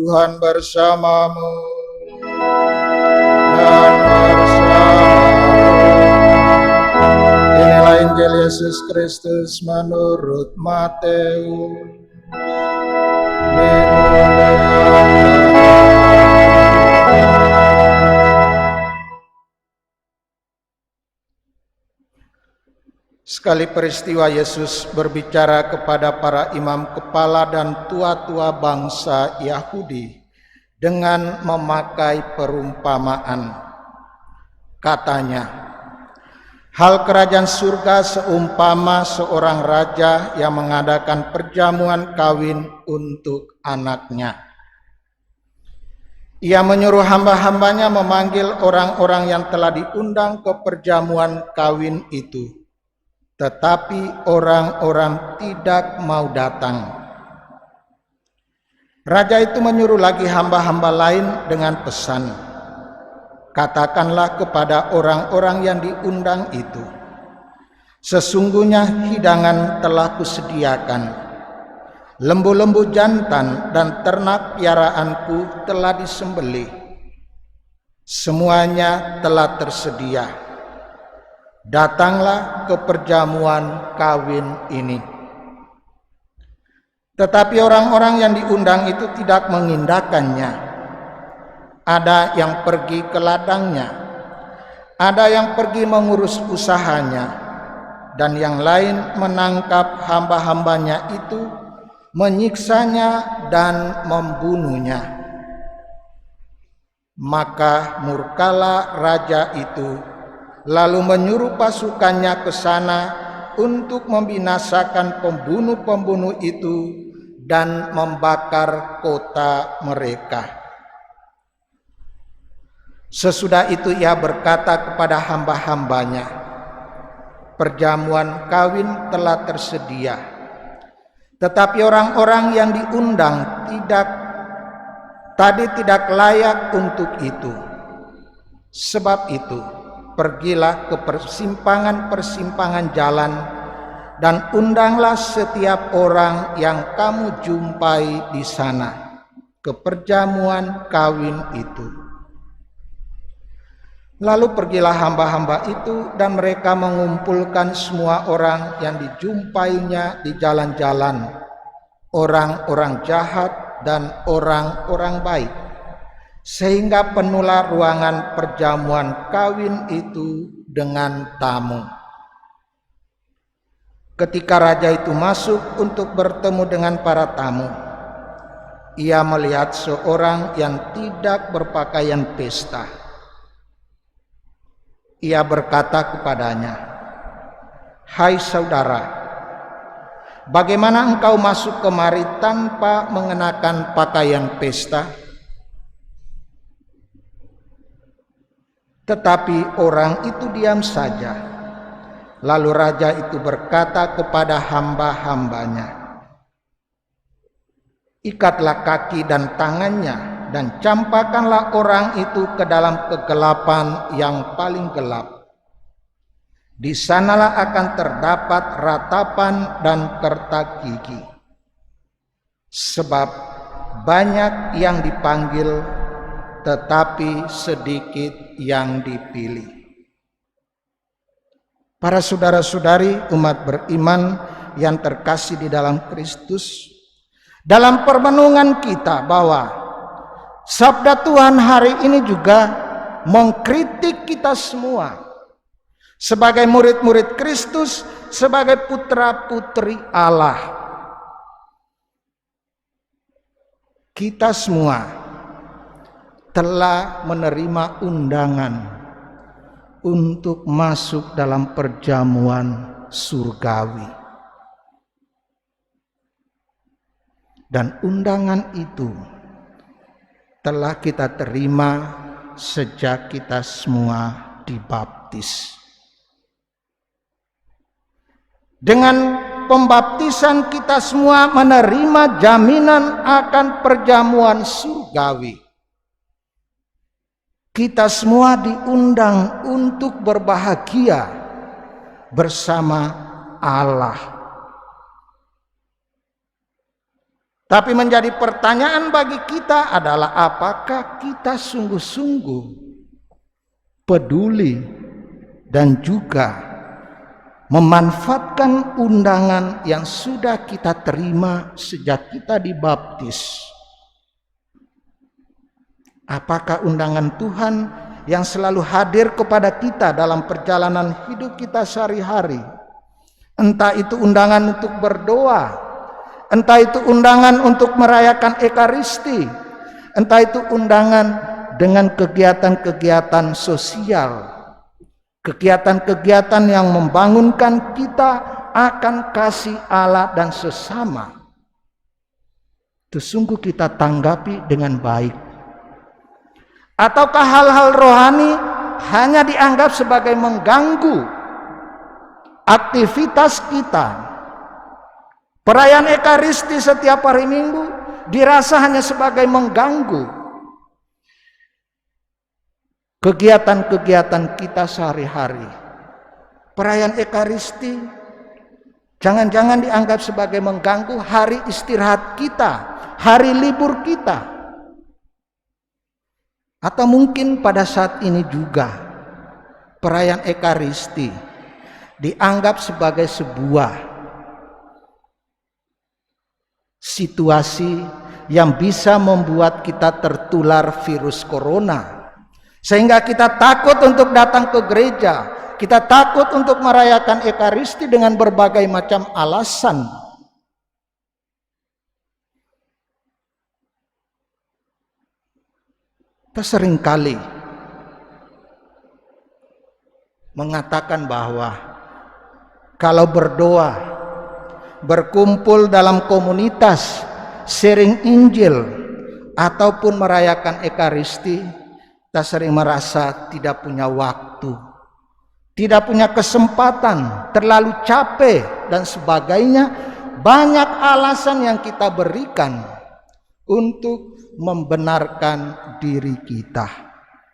Tuhan bersamamu dan bersama. Inilah Injil Yesus Kristus menurut Matius. Sekali peristiwa Yesus berbicara kepada para imam kepala dan tua-tua bangsa Yahudi dengan memakai perumpamaan. Katanya, hal kerajaan surga seumpama seorang raja yang mengadakan perjamuan kawin untuk anaknya. Ia menyuruh hamba-hambanya memanggil orang-orang yang telah diundang ke perjamuan kawin itu. Tetapi orang-orang tidak mau datang. Raja itu menyuruh lagi hamba-hamba lain dengan pesan, katakanlah kepada orang-orang yang diundang itu, sesungguhnya hidangan telah kusediakan. Lembu-lembu jantan dan ternak piaraanku telah disembelih. Semuanya telah tersedia. Datanglah ke perjamuan kawin ini. Tetapi orang-orang yang diundang itu tidak mengindahkannya. Ada yang pergi ke ladangnya, ada yang pergi mengurus usahanya, dan yang lain menangkap hamba-hambanya itu, menyiksanya dan membunuhnya. Maka murkalah raja itu, lalu menyuruh pasukannya ke sana untuk membinasakan pembunuh-pembunuh itu dan membakar kota mereka. Sesudah itu ia berkata kepada hamba-hambanya, perjamuan kawin telah tersedia, tetapi orang-orang yang diundang tidak layak untuk itu. Sebab itu, pergilah ke persimpangan-persimpangan jalan dan undanglah setiap orang yang kamu jumpai di sana ke perjamuan kawin itu. Lalu pergilah hamba-hamba itu dan mereka mengumpulkan semua orang yang dijumpainya di jalan-jalan, orang-orang jahat dan orang-orang baik, sehingga penuhlah ruangan perjamuan kawin itu dengan tamu. Ketika raja itu masuk untuk bertemu dengan para tamu, ia melihat seorang yang tidak berpakaian pesta. Ia berkata kepadanya, hai saudara, bagaimana engkau masuk kemari tanpa mengenakan pakaian pesta? Tetapi orang itu diam saja. Lalu raja itu berkata kepada hamba-hambanya, ikatlah kaki dan tangannya dan campakkanlah orang itu ke dalam kegelapan yang paling gelap. Di sanalah akan terdapat ratapan dan kertak gigi. Sebab banyak yang dipanggil, tetapi sedikit yang dipilih. Para saudara-saudari umat beriman yang terkasih di dalam Kristus, dalam permenungan kita bahwa sabda Tuhan hari ini juga mengkritik kita semua sebagai murid-murid Kristus, sebagai putra-putri Allah. Kita semua telah menerima undangan untuk masuk dalam perjamuan surgawi. Dan undangan itu telah kita terima sejak kita semua dibaptis. Dengan pembaptisan kita semua menerima jaminan akan perjamuan surgawi. Kita semua diundang untuk berbahagia bersama Allah. Tapi menjadi pertanyaan bagi kita adalah apakah kita sungguh-sungguh peduli dan juga memanfaatkan undangan yang sudah kita terima sejak kita dibaptis. Apakah undangan Tuhan yang selalu hadir kepada kita dalam perjalanan hidup kita sehari-hari, entah itu undangan untuk berdoa, entah itu undangan untuk merayakan Ekaristi, entah itu undangan dengan kegiatan-kegiatan sosial, kegiatan-kegiatan yang membangunkan kita akan kasih Allah dan sesama, itu sungguh kita tanggapi dengan baik. Ataukah hal-hal rohani hanya dianggap sebagai mengganggu aktivitas kita? Perayaan Ekaristi setiap hari Minggu dirasa hanya sebagai mengganggu kegiatan-kegiatan kita sehari-hari. Perayaan Ekaristi jangan-jangan dianggap sebagai mengganggu hari istirahat kita, hari libur kita. Atau mungkin pada saat ini juga perayaan Ekaristi dianggap sebagai sebuah situasi yang bisa membuat kita tertular virus corona, sehingga kita takut untuk datang ke gereja, kita takut untuk merayakan Ekaristi dengan berbagai macam alasan. Kita seringkali mengatakan bahwa kalau berdoa, berkumpul dalam komunitas, sharing Injil, ataupun merayakan Ekaristi, kita sering merasa tidak punya waktu, tidak punya kesempatan, terlalu capek dan sebagainya. Banyak alasan yang kita berikan untuk membenarkan diri kita.